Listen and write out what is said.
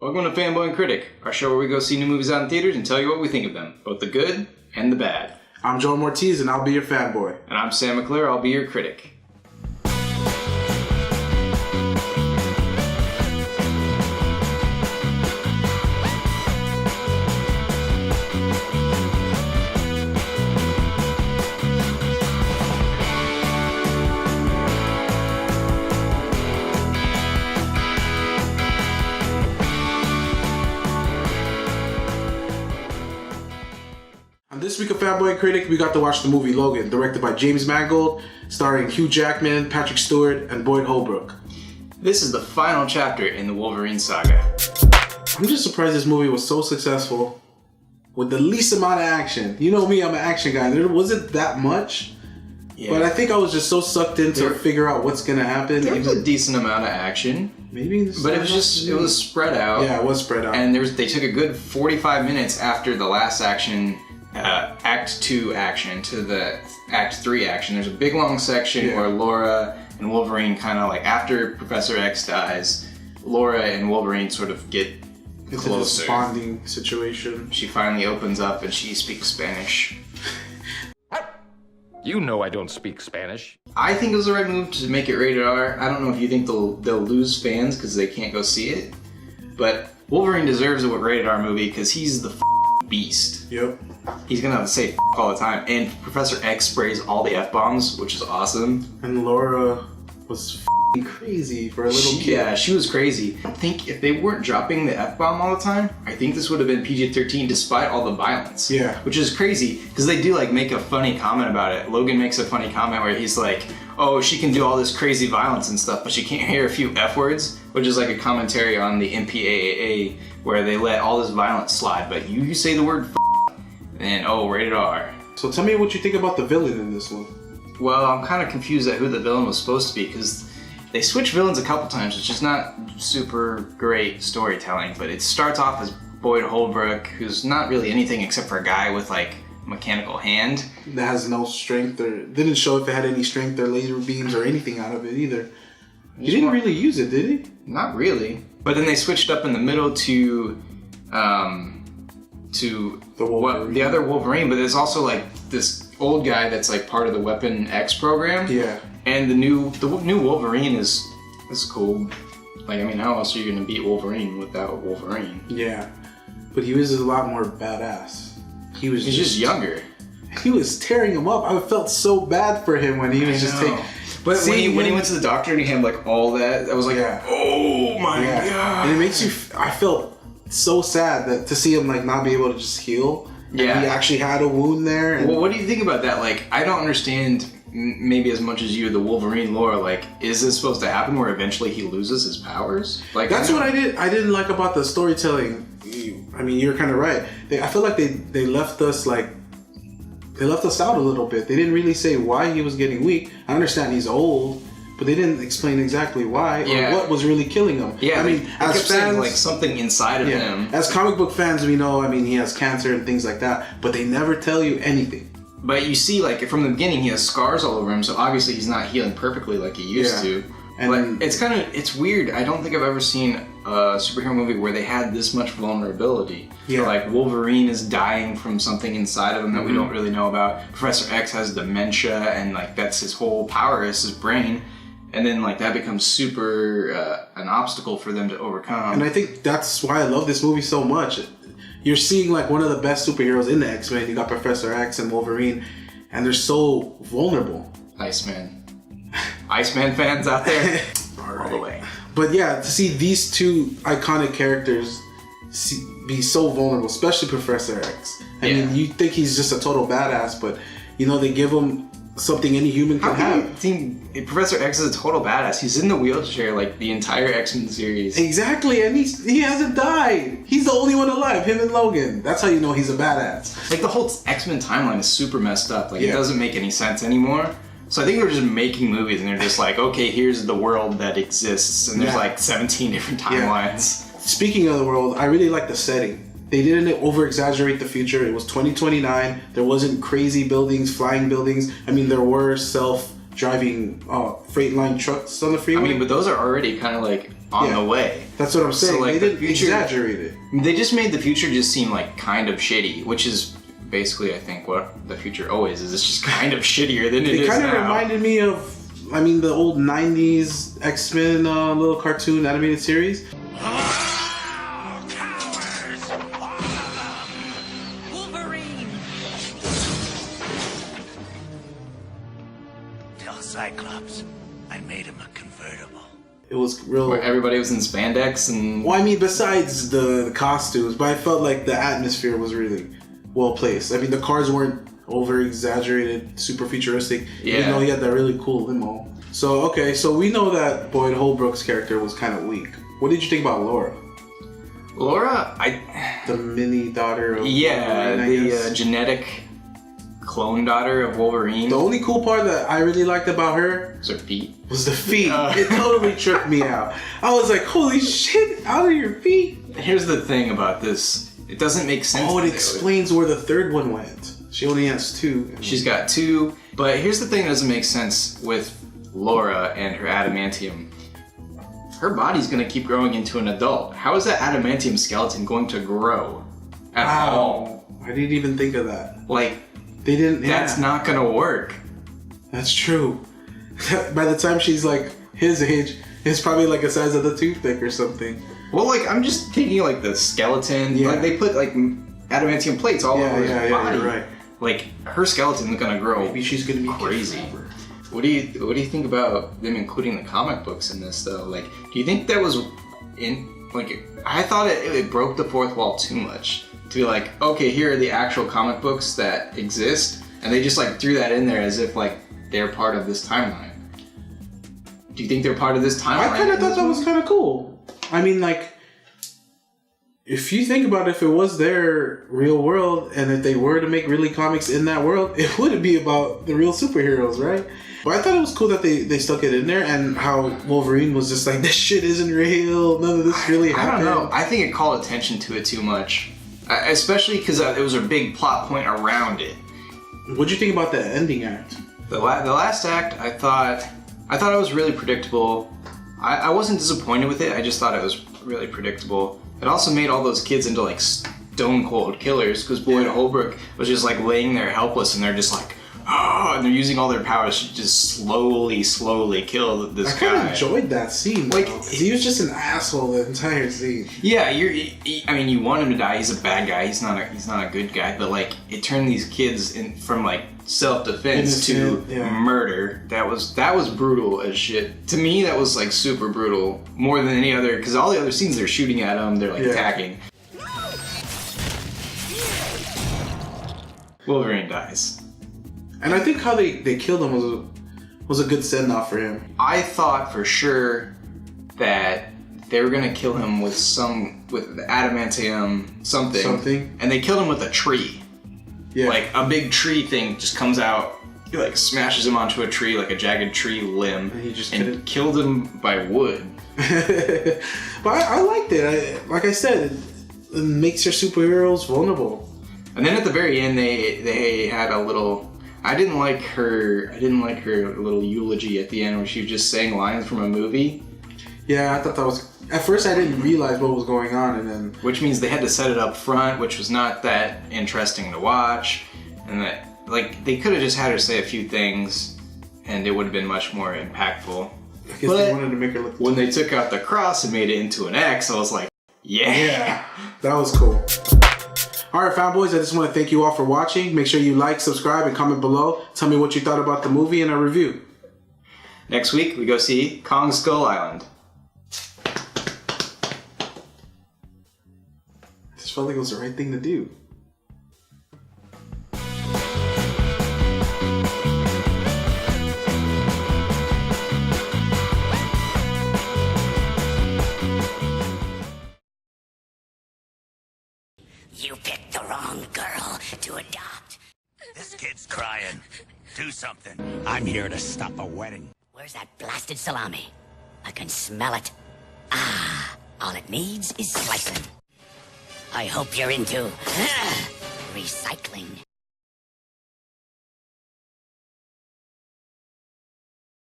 Welcome to Fanboy and Critic, our show where we go see new movies out in theaters and tell you what we think of them, both the good and the bad. I'm Joel Mortiz, and I'll be your fanboy. And I'm Sam McClure, I'll be your critic. This week of Fanboy and Critic, we got to watch the movie Logan, directed by James Mangold, starring Hugh Jackman, Patrick Stewart, and Boyd Holbrook. This is the final chapter in the Wolverine saga. I'm just surprised this movie was so successful with the least amount of action. You know me, I'm an action guy. There wasn't that much, but I think I was just so sucked in to figure out what's going to happen. There was a decent amount of action. Maybe, but it was spread out. Yeah, it was spread out. And they took a good 45 minutes after the last action. Act 2 action to the Act 3 action. There's a big long section where Laura and Wolverine kind of like, after Professor X dies, Laura and Wolverine sort of get into closer. This bonding situation. She finally opens up and she speaks Spanish. You know I don't speak Spanish. I think it was the right move to make it rated R. I don't know if you think they'll lose fans because they can't go see it, but Wolverine deserves a rated R movie because he's the beast. Yep. He's gonna say all the time, and Professor X sprays all the F-bombs, which is awesome. And Laura was crazy for a little kid. Yeah, she was crazy. I think if they weren't dropping the F-bomb all the time, I think this would have been PG-13 despite all the violence. Yeah. Which is crazy, because they do like make a funny comment about it. Logan makes a funny comment where he's like, oh, she can do all this crazy violence and stuff, but she can't hear a few F-words, which is like a commentary on the MPAA, where they let all this violence slide, but you say the word and rated R. So tell me what you think about the villain in this one. Well, I'm kind of confused at who the villain was supposed to be, because they switch villains a couple times, which is not super great storytelling, but it starts off as Boyd Holbrook, who's not really anything except for a guy with like a mechanical hand. That has no strength, or didn't show if it had any strength or laser beams or anything out of it either. He didn't really use it, did he? Not really. But then they switched up in the middle to the other Wolverine, but there's also like this old guy that's like part of the Weapon X program. Yeah. And the new Wolverine is cool. Like, I mean, how else are you gonna beat Wolverine without Wolverine? Yeah. But he was a lot more badass. He's just younger. He was tearing him up. I felt so bad for him when he was just taking. But when he went to the doctor and he had like all that, I was like, oh my god. And it makes you. I felt so sad to see him like not be able to just heal. Yeah. He actually had a wound there. And well, what do you think about that? Like, I don't understand maybe as much as you the Wolverine lore. Like, is this supposed to happen where eventually he loses his powers? Like, that's what I didn't like about the storytelling. I mean, you're kind of right. I feel like they left us like. They left us out a little bit. They didn't really say why he was getting weak. I understand he's old, but they didn't explain exactly why or what was really killing him. Yeah, I mean, as fans, saying, like something inside of him. As comic book fans, we know. I mean, he has cancer and things like that, but they never tell you anything. But you see, like from the beginning, he has scars all over him, so obviously he's not healing perfectly like he used to. And but it's weird. I don't think I've ever seen a superhero movie where they had this much vulnerability. Yeah. Like Wolverine is dying from something inside of him that we don't really know about. Professor X has dementia, and like that's his whole power is his brain. And then like that becomes super an obstacle for them to overcome. And I think that's why I love this movie so much. You're seeing like one of the best superheroes in the X-Men. You got Professor X and Wolverine, and they're so vulnerable. Iceman fans out there, all the way. But yeah, to see these two iconic characters be so vulnerable, especially Professor X. I mean, you think he's just a total badass, but you know they give him something any human can have. I think Professor X is a total badass. He's in the wheelchair like the entire X-Men series. Exactly, and he hasn't died. He's the only one alive, him and Logan. That's how you know he's a badass. Like the whole X-Men timeline is super messed up. Like it doesn't make any sense anymore. So I think they're just making movies and they're just like, okay, here's the world that exists, and there's like 17 different timelines. Speaking of the world, I really like the setting. They didn't over-exaggerate the future. It was 2029. There wasn't crazy buildings, flying buildings. I mean, there were self-driving freight line trucks on the freeway. I mean, but those are already kind of like on the way. That's what I'm saying. So, like, they didn't exaggerate it. They just made the future just seem like kind of shitty, which is basically, I think, what the future always is. It's just kind of shittier than it is now. It kind of reminded me of, the old 90s X-Men little cartoon animated series. Wolverine! Tell Cyclops I made him a convertible. It was real. Where everybody was in spandex and. Well, besides the costumes, but I felt like the atmosphere was really well placed. The cars weren't over exaggerated, super futuristic. Yeah. Even though he had that really cool limo. So we know that Boyd Holbrook's character was kind of weak. What did you think about Laura? Laura, the mini daughter of Wolverine, the genetic clone daughter of Wolverine. The only cool part that I really liked about her was her feet. Was the feet. It totally tripped me out. I was like, holy shit, out of your feet. Here's the thing about this. It doesn't make sense. Oh, it explains where the third one went. She only has 2. She's got 2. But here's the thing that doesn't make sense with Laura and her adamantium. Her body's going to keep growing into an adult. How is that adamantium skeleton going to grow at all? I didn't even think of that. Like, they didn't. That's not going to work. That's true. By the time she's like his age, it's probably like the size of the toothpick or something. Well, like, I'm just thinking like the skeleton. Yeah. Like, they put like adamantium plates all over her body. You're right. Like, her skeleton's going to grow. Maybe she's going to be crazy. What do you think about them including the comic books in this though? Like, do you think that was I thought it broke the fourth wall too much to be like, okay, here are the actual comic books that exist, and they just like threw that in there as if like they're part of this timeline. Do you think they're part of this timeline? I kind of thought that was kind of cool. If you think about it, if it was their real world, and if they were to make really comics in that world, it wouldn't be about the real superheroes, right? But I thought it was cool that they stuck it in there, and how Wolverine was just like, this shit isn't real, none of this really happened. I don't know. I think it called attention to it too much. Especially because it was a big plot point around it. What'd you think about the ending act? The last act, I thought it was really predictable. I wasn't disappointed with it, I just thought it was really predictable. It also made all those kids into like stone cold killers, because Boyd Holbrook was just like laying there helpless, and they're just like, oh, and they're using all their powers to just slowly kill this guy. I kind of enjoyed that scene. Like, he was just an asshole the entire scene. Yeah, you want him to die. He's a bad guy. He's not a good guy. But like, it turned these kids from like self-defense to murder. That was brutal as shit. To me, that was like super brutal, more than any other. Because all the other scenes, they're shooting at him. They're like attacking. Wolverine dies. And I think how they killed him was a good send-off for him. I thought for sure that they were gonna kill him with the adamantium something, and they killed him with a tree. Yeah, like a big tree thing just comes out, he like smashes him onto a tree, like a jagged tree limb, and he just killed him by wood. But I liked it. Like I said, it makes your superheroes vulnerable. And then at the very end, they had a little. I didn't like her little eulogy at the end where she was just saying lines from a movie. Yeah, I thought that was. At first, I didn't realize what was going on, and then. Which means they had to set it up front, which was not that interesting to watch, and that like they could have just had her say a few things, and it would have been much more impactful. I guess they wanted to make her look. When they took out the cross and made it into an X, I was like, yeah, that was cool. Alright, fanboys, I just want to thank you all for watching. Make sure you like, subscribe, and comment below. Tell me what you thought about the movie and our review. Next week, we go see Kong Skull Island. This felt like it was the right thing to do. You picked the wrong girl to adopt. This kid's crying. Do something. I'm here to stop a wedding. Where's that blasted salami? I can smell it. Ah, all it needs is slicing. I hope you're into recycling.